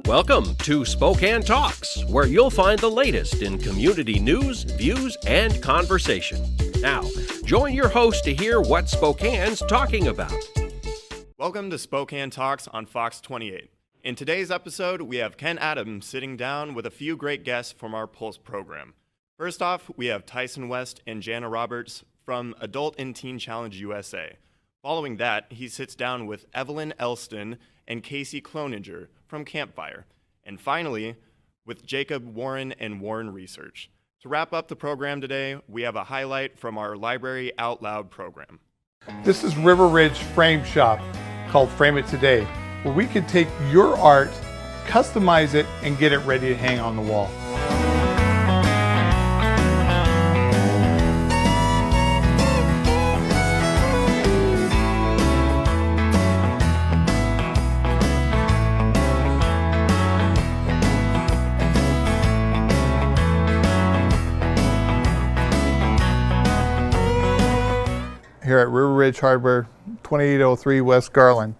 Welcome to Spokane Talks, where you'll find the latest in community news, views, and conversation. Now, join your host to hear what Spokane's talking about. Welcome to Spokane Talks on Fox 28. In today's episode, we have Ken Adams sitting down with a few great guests from our Pulse program. First off, we have Tyson West and Jana Roberts from Adult and Teen Challenge USA. Following that, he sits down with Evelyn Elston and Kasey Cloaninger from Campfire. And finally, with Jacob Warren and Warren Research. To wrap up the program today, we have a highlight from our Library Out Loud program. This is River Ridge Frame Shop, called Frame It Today, where we can take your art, customize it, and get it ready to hang on the wall. Here at River Ridge Hardware, 2803 West Garland.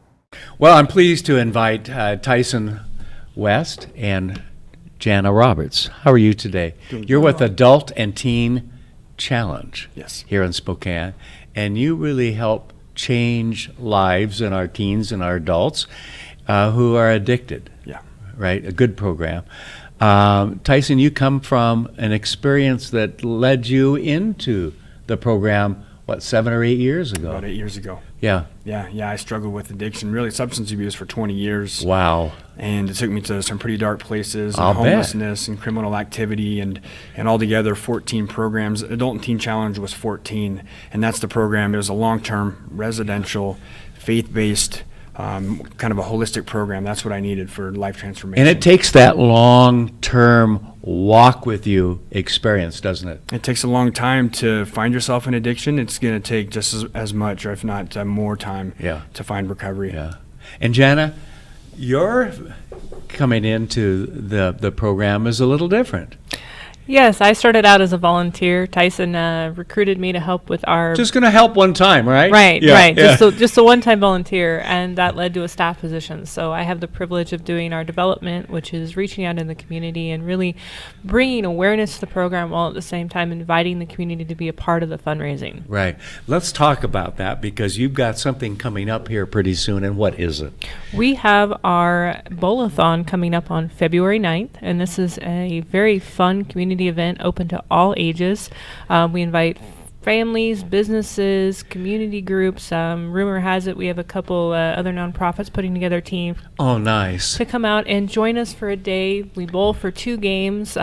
Well, I'm pleased to invite Tyson West and Jana Roberts. How are you today? You're with Adult and Teen Challenge here in Spokane, and you really help change lives in our teens and our adults who are addicted. Yeah. Right? A good program. Tyson, you come from an experience that led you into the program, what, 7 or 8 years ago? About 8 years ago. Yeah. Yeah, I struggled with addiction, really substance abuse for 20 years. Wow. And it took me to some pretty dark places, and I'll homelessness and criminal activity, and altogether 14 programs. Adult and Teen Challenge was 14, and that's the program. It was a long-term, residential, faith-based, kind of a holistic program. That's what I needed for life transformation. And it takes that long-term walk with you experience, doesn't it? It takes a long time to find yourself in addiction. It's going to take just as much, or if not more time, to find recovery. Yeah. And Jana, your coming into the program is a little different. Yes, I started out as a volunteer. Tyson recruited me to help with our... Just going to help one time, right? Right. Just a one-time volunteer, and that led to a staff position. So I have the privilege of doing our development, which is reaching out in the community and really bringing awareness to the program while at the same time inviting the community to be a part of the fundraising. Right. Let's talk about that, because you've got something coming up here pretty soon, and what is it? We have our Bowl-a-thon coming up on February 9th, and this is a very fun community event open to all ages. We invite families, businesses, community groups. Rumor has it we have a couple other nonprofits putting together a team. Oh, nice. To come out and join us for a day. We bowl for 2 games.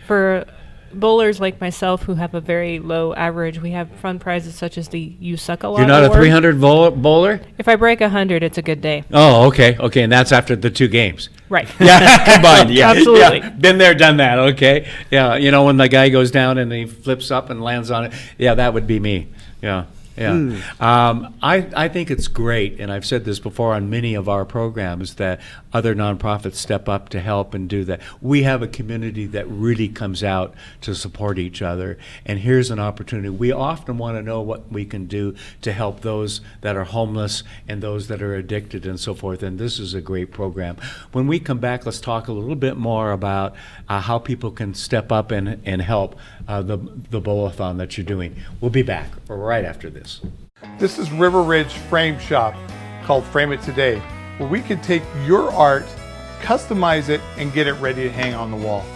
For bowlers like myself who have a very low average, we have fun prizes such as the You Suck a Lot You're not award. a 300 bowler? If I break 100, it's a good day. Oh, okay, and that's after the 2 games. Right. Yeah, combined. Yeah, absolutely. Yeah. Been there, done that. Okay. Yeah, when the guy goes down and he flips up and lands on it. Yeah, that would be me. Yeah. Yeah. I think it's great, and I've said this before on many of our programs, that other nonprofits step up to help and do that. We have a community that really comes out to support each other, and here's an opportunity. We often want to know what we can do to help those that are homeless and those that are addicted and so forth, and this is a great program. When we come back, let's talk a little bit more about how people can step up and help the bowl-a-thon that you're doing. We'll be back right after this. This is River Ridge Frame Shop, called Frame It Today, where we can take your art, customize it, and get it ready to hang on the wall.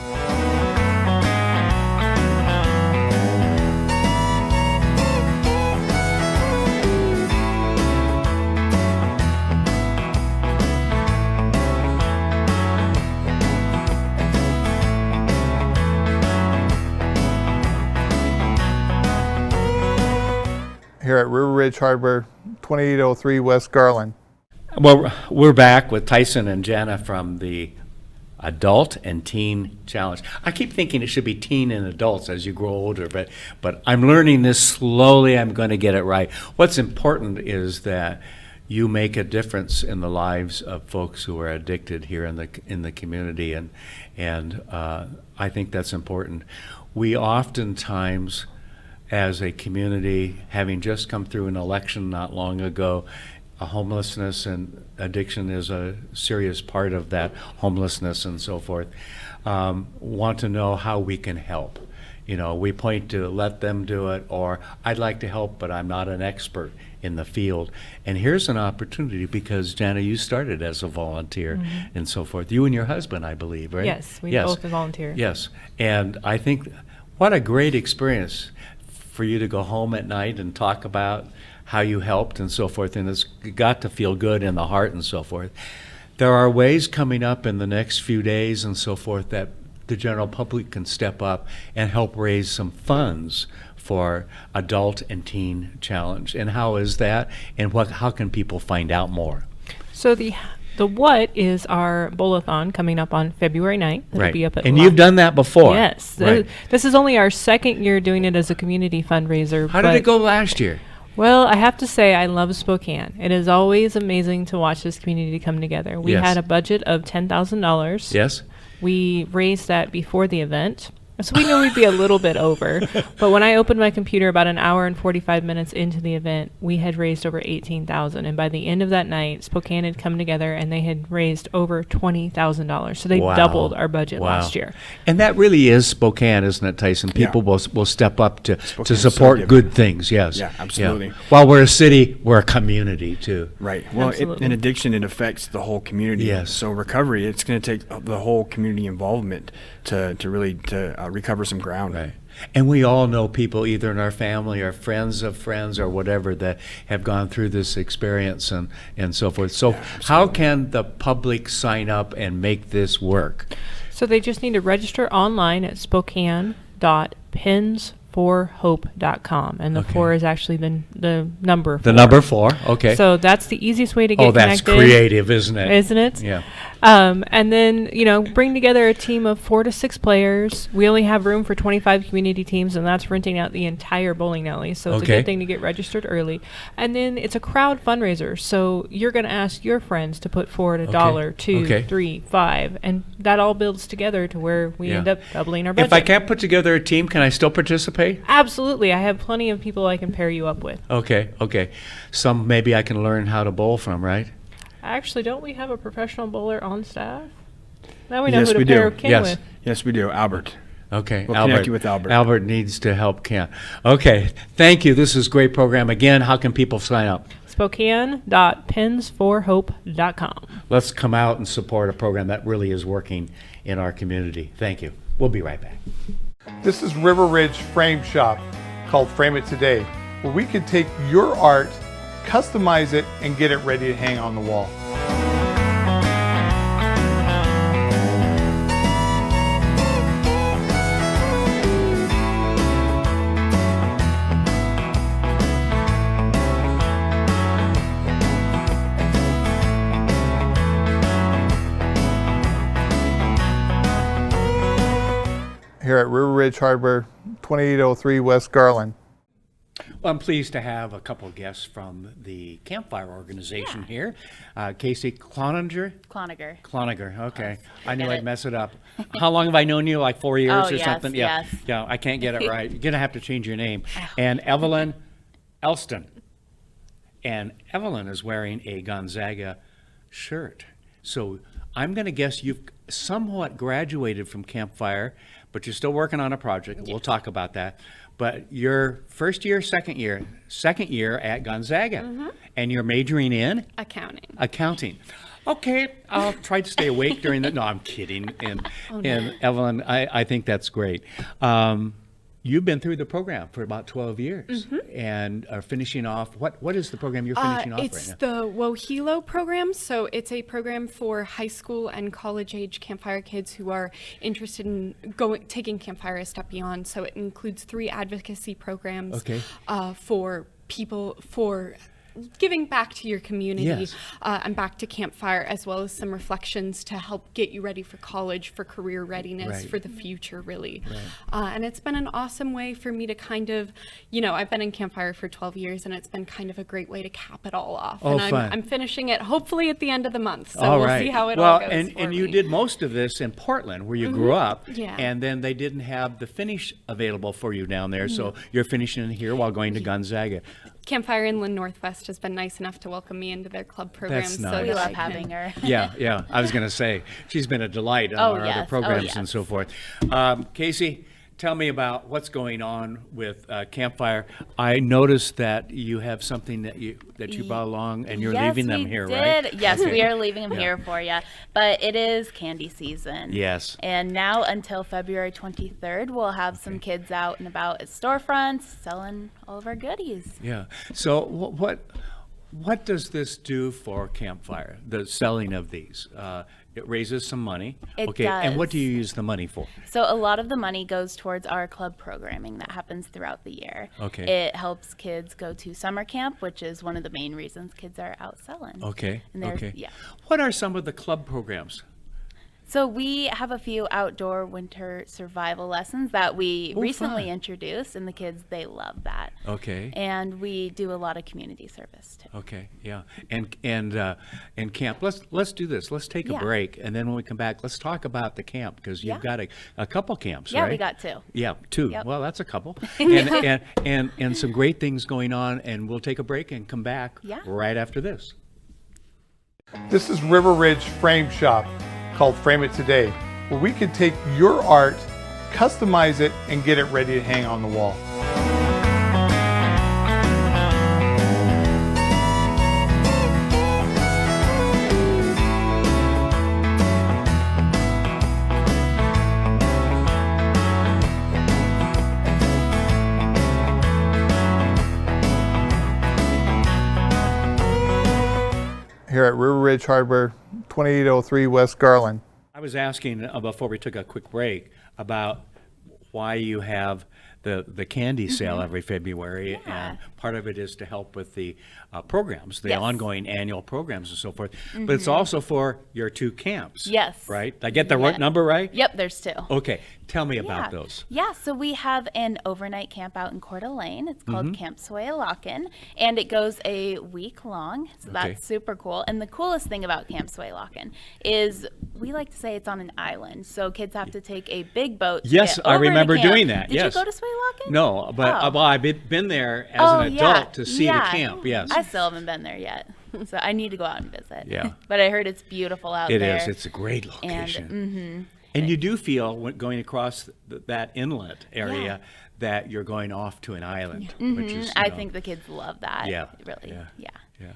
Here at River Ridge Hardware, 2803 West Garland. Well, we're back with Tyson and Jana from the Adult and Teen Challenge. I keep thinking it should be teen and adults as you grow older, but I'm learning this slowly. I'm going to get it right. What's important is that you make a difference in the lives of folks who are addicted here in the community, and I think that's important. We oftentimes, as a community, having just come through an election not long ago, homelessness and addiction is a serious part of that homelessness and so forth, want to know how we can help. You know, we point to let them do it, or I'd like to help, but I'm not an expert in the field. And here's an opportunity because, Jana, you started as a volunteer and so forth. You and your husband, I believe, right? Yes, we both volunteer. Yes. And I think what a great experience for you to go home at night and talk about how you helped and so forth. And it's got to feel good in the heart and so forth. There are ways coming up in the next few days and so forth that the general public can step up and help raise some funds for Adult and Teen Challenge. And how is that? And how can people find out more? So the what is our bowl-a-thon coming up on February 9th. It'll be up at and you've done that before. Yes. Right. This is only our second year doing it as a community fundraiser. How did it go last year? Well, I have to say I love Spokane. It is always amazing to watch this community come together. We had a budget of $10,000. Yes. We raised that before the event. So we knew we'd be a little bit over. But when I opened my computer about an hour and 45 minutes into the event, we had raised over $18,000. And by the end of that night, Spokane had come together and they had raised over $20,000. So they doubled our budget last year. And that really is Spokane, isn't it, Tyson? People will step up to support good things, yes. Yeah, absolutely. Yeah. While we're a city, we're a community, too. Right. Well, in addiction, it affects the whole community. Yes. So recovery, it's going to take the whole community involvement to really recover some ground. Right. And we all know people either in our family or friends of friends or whatever that have gone through this experience and so forth. So how can the public sign up and make this work? So they just need to register online at spokane.pensforhope.com. And the 4 is actually the number 4. The number 4, okay. So that's the easiest way to get connected. Oh, that's creative, isn't it? Isn't it? Yeah. And then, bring together a team of 4 to 6 players. We only have room for 25 community teams, and that's renting out the entire bowling alley. So it's a good thing to get registered early. And then it's a crowd fundraiser. So you're going to ask your friends to put forward $1, $2, $3, $5, and that all builds together to where we end up doubling our budget. If I can't put together a team, can I still participate? Absolutely. I have plenty of people I can pair you up with. Okay. Some maybe I can learn how to bowl from, right? Actually, don't we have a professional bowler on staff? Now we know who to pair Ken with. Yes, we do. Albert. Okay, we'll connect you with Albert. Albert needs to help Ken. Okay, thank you. This is a great program. Again, how can people sign up? Spokane.pensforhope.com. Let's come out and support a program that really is working in our community. Thank you. We'll be right back. This is River Ridge Frame Shop, called Frame It Today, where we can take your art, customize it, and get it ready to hang on the wall. Here at River Ridge Hardware, 2803 West Garland. Well, I'm pleased to have a couple of guests from the Campfire organization here. Kasey Cloaninger? Cloaninger, okay. I knew I'd mess it up. How long have I known you? Like 4 years or something? Yes. Yeah, I can't get it right. You're going to have to change your name. And Evelyn Elston. And Evelyn is wearing a Gonzaga shirt. So I'm going to guess you've somewhat graduated from Campfire, but you're still working on a project. We'll talk about that. But your second year at Gonzaga, and you're majoring in? Accounting. Okay, I'll try to stay awake during the, no, I'm kidding. And Evelyn, I think that's great. You've been through the program for about 12 years and are finishing off. What is the program you're finishing off right now? It's the WOHELO program. So it's a program for high school and college age campfire kids who are interested in taking campfire a step beyond. So it includes 3 advocacy programs for people for giving back to your community and back to campfire, as well as some reflections to help get you ready for college, for career readiness, for the future, really. And it's been an awesome way for me to kind of, I've been in campfire for 12 years, and it's been kind of a great way to cap it all off. And I'm finishing it hopefully at the end of the month, so we'll see how it all goes. And you did most of this in Portland, where you grew up, and then they didn't have the finish available for you down there, so you're finishing here while going to Gonzaga. Campfire Inland Northwest has been nice enough to welcome me into their club program. That's so nice. that We I love can- having her. Yeah. I was going to say, she's been a delight on Oh, our yes. other Oh, programs and yes. so forth. Kasey, tell me about what's going on with Campfire. I noticed that you have something that you brought along, and you're leaving them here, right? Yes, Okay. we are leaving them Yeah. here for you. But it is candy season. Yes. And now until February 23rd, we'll have some kids out and about at storefronts selling all of our goodies. Yeah. So what does this do for Campfire, the selling of these? It raises some money. It okay. And what does. do you use the money for? So a lot of the money goes towards our club programming that happens throughout the year. Okay. It helps kids go to summer camp, which is one of the main reasons kids are out selling. Okay. And they're- Okay. Yeah. What are some of the club programs? So we have a few outdoor winter survival lessons that we recently fun. introduced, and the kids, they love that. Okay. And we do a lot of community service too. Okay, yeah, and camp. Let's do this. Let's take a Yeah. break, and then when we come back, let's talk about the camp because you've Yeah. got a couple camps, Yeah, right? we got two. Yeah, two. Yep. Well, that's a couple, and some great things going on. And we'll take a break and come back right after this. This is River Ridge Frame Shop, called Frame It Today, where we can take your art, customize it, and get it ready to hang on the wall. Here at River Ridge Hardware, 2803 West Garland. I was asking before we took a quick break about why you have the candy sale every February, and part of it is to help with the programs, the ongoing annual programs and so forth. But it's also for your two camps. Yes. Right? Did I get the right number right? Yep, there's two. Okay. Tell me about those. Yeah, so we have an overnight camp out in Coeur d'Alene. It's called Mm-hmm. Camp Swaylocken, and it goes a week long. So that's super cool. And the coolest thing about Camp Swaylocken is we like to say it's on an island. So kids have to take a big boat. to Yes, get I over to remember camp. doing that, Did yes. you go to Swaylocken? No, but Oh. well, I've been there as an adult to see the camp. Yes. I still haven't been there yet. So I need to go out and visit. Yeah. But I heard it's beautiful out It there. is. It's a great location. And And you do feel when going across that inlet area that you're going off to an island, which is, I think the kids love that. Yeah, Really. yeah.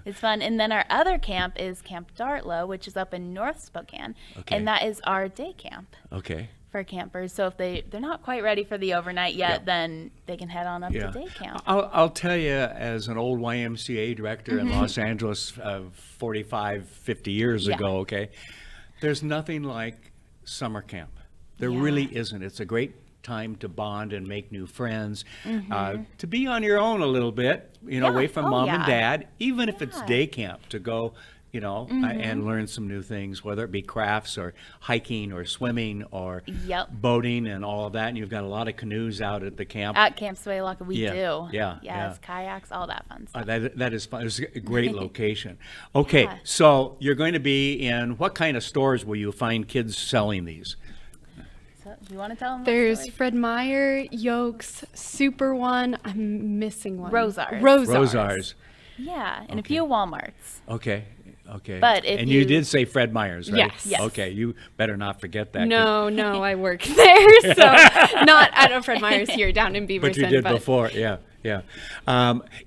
It's fun. And then our other camp is Camp Dartlow, which is up in North Spokane. Okay. And that is our day camp Okay. for campers. So if they're not quite ready for the overnight yet, then they can head on up Yeah. to day camp. I'll tell you, as an old YMCA director in Los Angeles 45, 50 years ago, okay, there's nothing like summer camp. There really isn't. It's a great time to bond and make new friends, to be on your own a little bit, away from mom and dad, even if it's day camp, to go, and learn some new things, whether it be crafts or hiking or swimming or boating and all of that. And you've got a lot of canoes out at the camp. At Camp Swaylocken, we do. Yeah. Yes, kayaks, all that fun stuff. That is fun. It's a great location. Okay, so you're going to be in what kind of stores will you find kids selling these? So, do you want to tell them? There's Fred Meyer, Yolks, Super One. I'm missing one. Rosars. Rosars. Yeah, and a few Walmarts. Okay. But if and you you- did say Fred Meyer's, right? Yes. Okay, you better not forget that. No, I work there, so not at a Fred Meyer's here down in Beaverton. But you did before, yeah.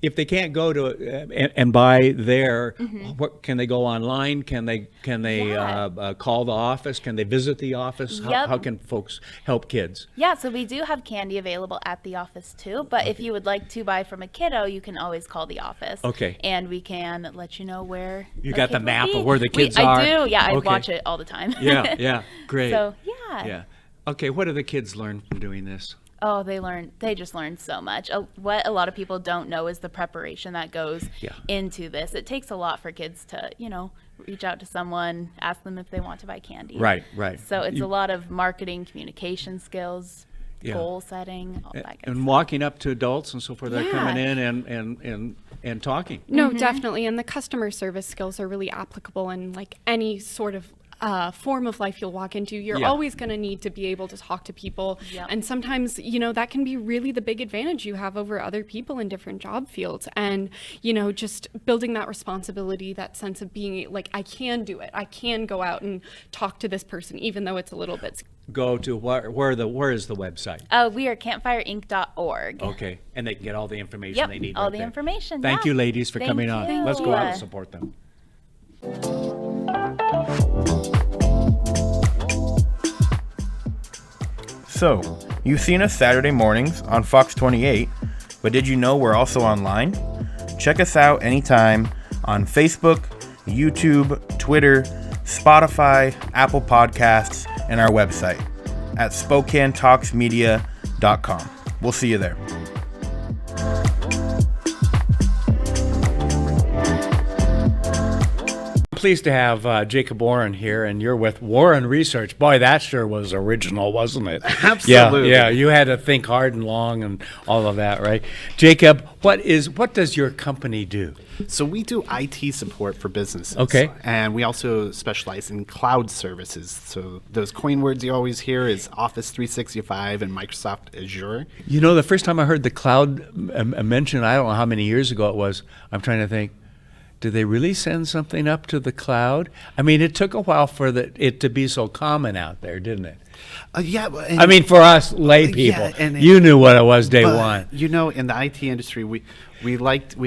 If they can't go to and buy there, what can they go online? Can they call the office? Can they visit the office? How can folks help kids? Yeah, so we do have candy available at the office too, but if you would like to buy from a kiddo, you can always call the office. Okay. And we can let you know where You a got the kid will map be. of where the kids are? I do, yeah, I Okay. watch it all the time. Yeah, great. So, Yeah. Okay, what do the kids learn from doing this? Oh, they just learn so much. What a lot of people don't know is the preparation that goes into this. It takes a lot for kids to, reach out to someone, ask them if they want to buy candy. Right. So it's a lot of marketing, communication skills, goal setting, all that good And stuff. walking up to adults and so forth, they're coming in and talking. No, definitely. And the customer service skills are really applicable in like any sort of form of life you'll walk into, you're Yeah. always going to need to be able to talk to people. Yep. And sometimes, that can be really the big advantage you have over other people in different job fields. And, just building that responsibility, that sense of being like, I can do it. I can go out and talk to this person, even though it's a little bit. Go to where is the website? We are campfireinc.org. Okay, and they can get all the information Yep, they need. all right the there. information. Thank yeah. you, ladies, for Thank coming on. you. Let's go out and support them. So, you've seen us Saturday mornings on Fox 28, but did you know we're also online? Check us out anytime on Facebook, YouTube, Twitter, Spotify, Apple Podcasts, and our website at SpokaneTalksMedia.com. We'll see you there. Pleased to have Jacob Warren here, and you're with Warren Research. Boy, that sure was original, wasn't it? Absolutely. Yeah, you had to think hard and long and all of that, right? Jacob, what does your company do? So we do IT support for businesses. Okay. And we also specialize in cloud services. So those coin words you always hear is Office 365 and Microsoft Azure. The first time I heard the cloud mentioned, I don't know how many years ago it was. I'm trying to think. Did they really send something up to the cloud? I mean, it took a while for it to be so common out there, didn't it? Yeah. I mean, for us lay people, and you knew what it was day but, one. In the IT industry, we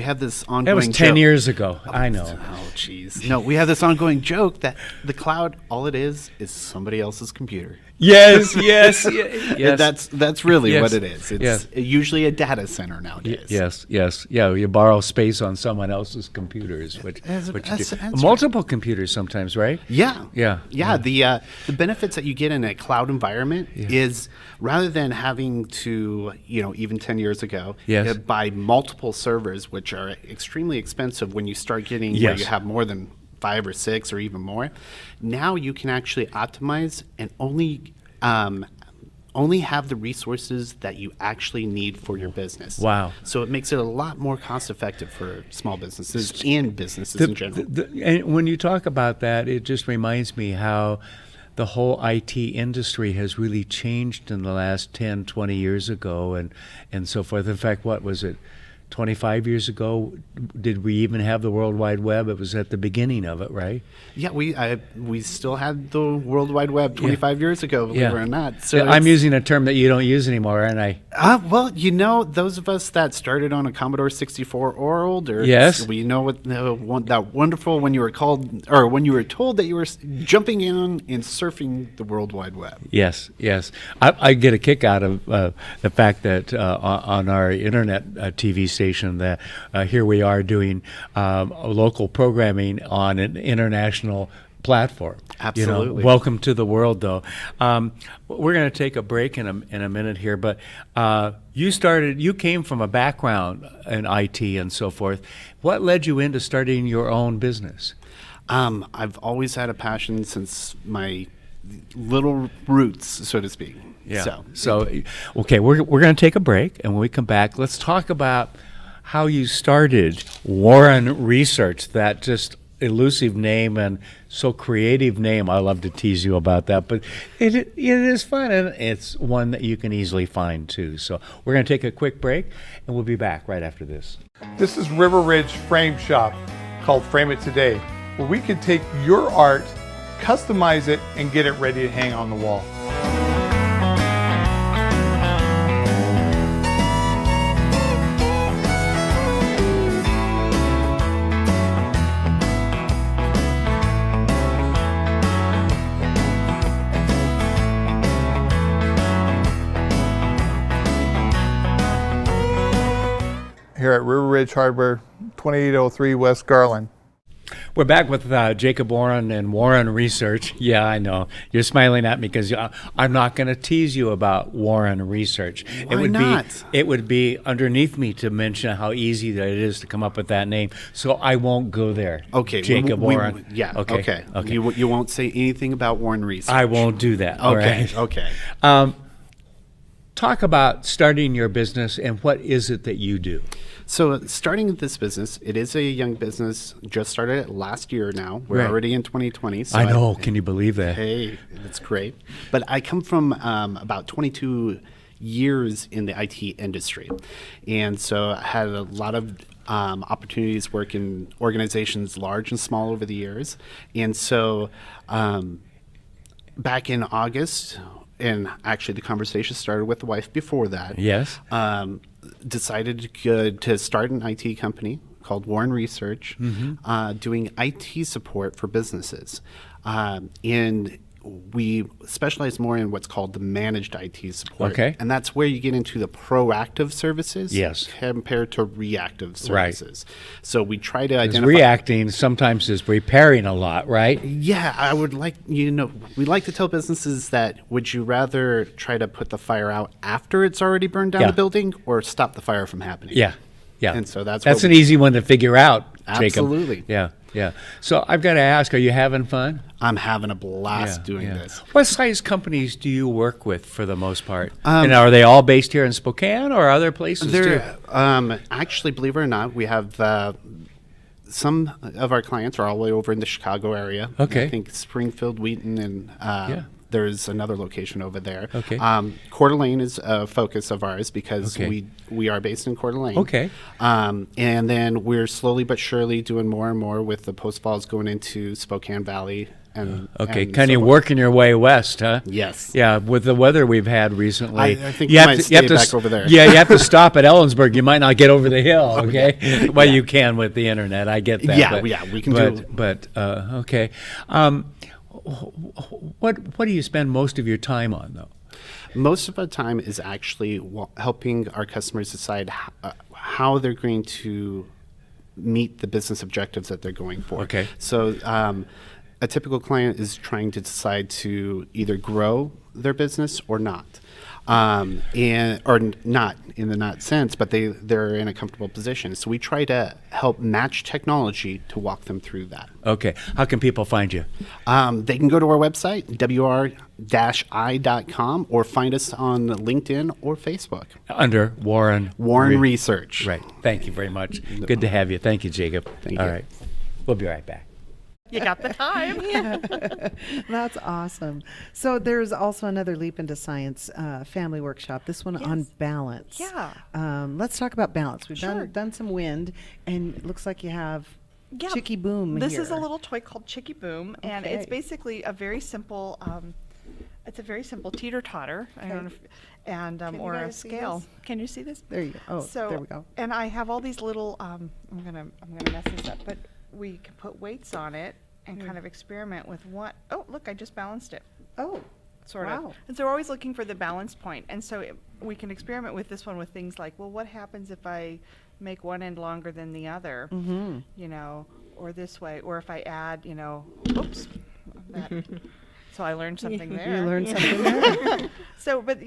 have this ongoing That was 10 joke. years ago. I know. Oh, jeez. No, we have this ongoing joke that the cloud, all it is somebody else's computer. Yes. That's really Yes. what it is. It's usually a data center nowadays. Yes. Yeah, you borrow space on someone else's computers, which you do. That's Multiple computers sometimes, right? Yeah. Yeah. The benefits that you get in a cloud environment is rather than having to, even 10 years ago, Yes. buy multiple servers, which are extremely expensive when you start getting where you have more than 5 or 6 or even more. Now you can actually optimize and only have the resources that you actually need for your business. Wow. So it makes it a lot more cost effective for small businesses and businesses in general. And when you talk about that, it just reminds me how the whole IT industry has really changed in the last 10, 20 years ago and so forth. In fact, what was it? 25 years ago, did we even have the World Wide Web? It was at the beginning of it, right? Yeah, we still had the World Wide Web 25 years ago, believe it or not. So I'm using a term that you don't use anymore, aren't I? Well, those of us that started on a Commodore 64 or older, Yes. we know that wonderful when you were called or when you were told that you were jumping in and surfing the World Wide Web. Yes. I get a kick out of the fact that on our internet TV station that here we are doing local programming on an international platform. Absolutely. Welcome to the world, though. We're going to take a break in a minute here, but you came from a background in IT and so forth. What led you into starting your own business? I've always had a passion since my little roots, so to speak. Yeah. So okay, we're going to take a break, and when we come back, let's talk about how you started Warren Research, that just elusive name and so creative name. I love to tease you about that, but it is fun, and it's one that you can easily find too. So we're going to take a quick break, and we'll be back right after this. This is River Ridge Frame Shop, called Frame It Today, where we can take your art, customize it, and get it ready to hang on the wall. Here at River Ridge Hardware, 2803 West Garland. We're back with Jacob Warren and Warren Research. Yeah, I know. You're smiling at me because I'm not going to tease you about Warren Research. Why not? It would be underneath me to mention how easy that it is to come up with that name. So I won't go there. Okay. Jacob Warren. Okay. You won't say anything about Warren Research. I won't do that. All Okay. right? Okay. talk about starting your business and what is it that you do? So starting this business, it is a young business. Just started it last year now. We're Right. already in 2020. So I know. Can you believe that? Hey, that's great. But I come from about 22 years in the IT industry. And so I had a lot of opportunities to work in organizations large and small over the years. And so back in August, and actually the conversation started with the wife before that. Yes. Decided to start an IT company called Warren Research, doing IT support for businesses. And we specialize more in what's called the managed IT support. Okay. And that's where you get into the proactive services Yes. compared to reactive Right. services. So we try to 'Cause identify. reacting sometimes is repairing a lot, right? Yeah, I would like, we like to tell businesses that would you rather try to put the fire out after it's already burned down Yeah. the building or stop the fire from happening? Yeah, yeah. And so that's an what easy one to figure out, Jacob. Absolutely. Yeah, yeah. So I've got to ask, are you having fun? I'm having a blast doing yeah. this. What size companies do you work with for the most part? And are they all based here in Spokane or other places too? Actually, believe it or not, we have some of our clients are all the way over in the Chicago area. Okay. I think Springfield, Wheaton, and there's another location over there. Okay. Coeur d'Alene is a focus of ours because Okay. we are based in Coeur d'Alene. Okay. And then we're slowly but surely doing more and more with the Post Falls going into Spokane Valley. And Okay, and kind so of forth. working your way west, huh? Yes. Yeah, with the weather we've had recently. I think we might stay back over there. Yeah, you have to stop at Ellensburg. You might not get over the hill, okay? Well, you can with the internet. I get that. Yeah, we can do. But, okay. What do you spend most of your time on, though? Most of our time is actually helping our customers decide how they're going to meet the business objectives that they're going for. Okay. So a typical client is trying to decide to either grow their business or not. Or not in the not sense, but they're in a comfortable position. So we try to help match technology to walk them through that. Okay. How can people find you? They can go to our website, wr-i.com, or find us on LinkedIn or Facebook. Under Warren Research. Right. Thank you very much. Good to have you. Thank you, Jacob. Thank All you. right. We'll be right back. You got the time. That's awesome. So there's also another Leap into Science family workshop, this one on balance. Yeah. Let's talk about balance. We've Sure. done some wind, and it looks like you have Chicky Boom This here. is a little toy called Chicky Boom, and it's Okay. basically a very simple, teeter-totter. I don't know if, and Can you or a guys see scale. this? Can you see this? There you go. Oh, So, there we go. And I have all these little. I'm gonna mess this up, but we can put weights on it and kind of experiment with what. Oh, look! I just balanced it. Oh, Sort wow. of. And so we're always looking for the balance point. And so we can experiment with this one with things like, well, what happens if I make one end longer than the other? Mm-hmm. You know, or this way, or if I add, oops. So I learned something there. You learned something there. So, but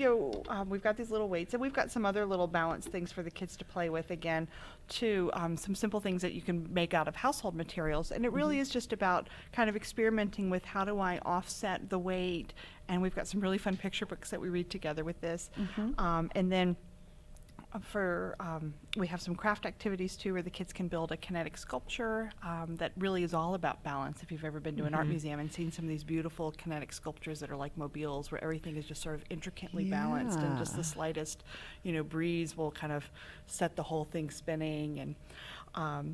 we've got these little weights, and we've got some other little balance things for the kids to play with. Again, too, some simple things that you can make out of household materials, and it really is just about kind of experimenting with how do I offset the weight. And we've got some really fun picture books that we read together with this, and then. We have some craft activities too, where the kids can build a kinetic sculpture that really is all about balance. If you've ever been to an art museum and seen some of these beautiful kinetic sculptures that are like mobiles, where everything is just sort of intricately balanced, and just the slightest, breeze will kind of set the whole thing spinning, and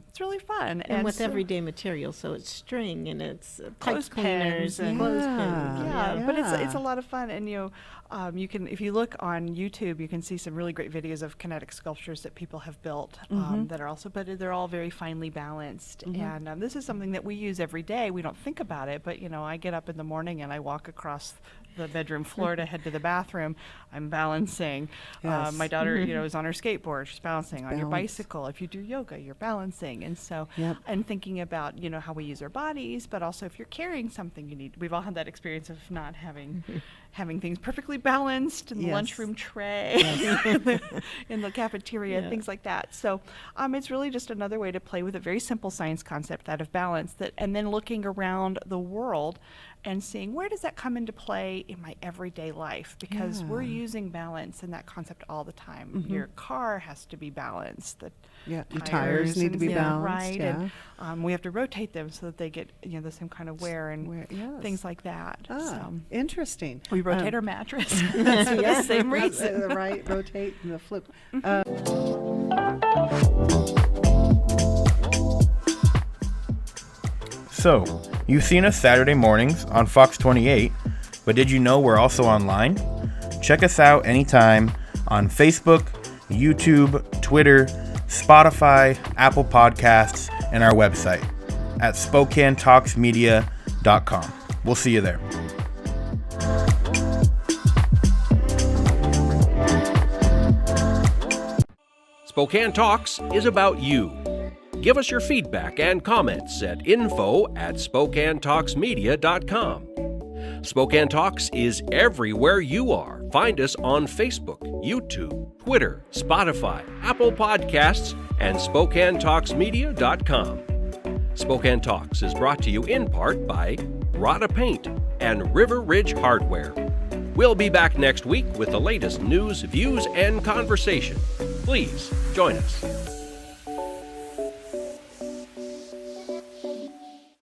it's really fun. And with everyday materials, so it's string and it's clothes cleaners and clothespins. Yeah, but it's a lot of fun, and you can, if you look on YouTube, you can see some really great videos of kinetic sculptures that people have built that are also, but they're all very finely balanced. And this is something that we use every day. We don't think about it, but I get up in the morning and I walk across the bedroom floor to head to the bathroom. I'm balancing. Yes. My daughter, is on her skateboard. She's balancing on your bicycle. If you do yoga, you're balancing. And so, and thinking about, how we use our bodies, but also if you're carrying something, we've all had that experience of not having things perfectly balanced in the lunchroom tray, in the cafeteria, things like that. So it's really just another way to play with a very simple science concept, that of balance, and then looking around the world and seeing where does that come into play in my everyday life, because we're using balance and that concept all the time. Your car has to be balanced. The your tires need to be balanced. Right, and we have to rotate them so that they get the same kind of wear and things like that. So, interesting. we rotate our mattress for the same reason. Right, rotate and the flip. So, you've seen us Saturday mornings on Fox 28, but did you know we're also online? Check us out anytime on Facebook, YouTube, Twitter, Spotify, Apple Podcasts, and our website at SpokaneTalksMedia.com. We'll see you there. Spokane Talks is about you. Give us your feedback and comments at info@SpokaneTalksMedia.com. Spokane Talks is everywhere you are. Find us on Facebook, YouTube, Twitter, Spotify, Apple Podcasts, and SpokaneTalksMedia.com. Spokane Talks is brought to you in part by Rada Paint and River Ridge Hardware. We'll be back next week with the latest news, views, and conversation. Please join us.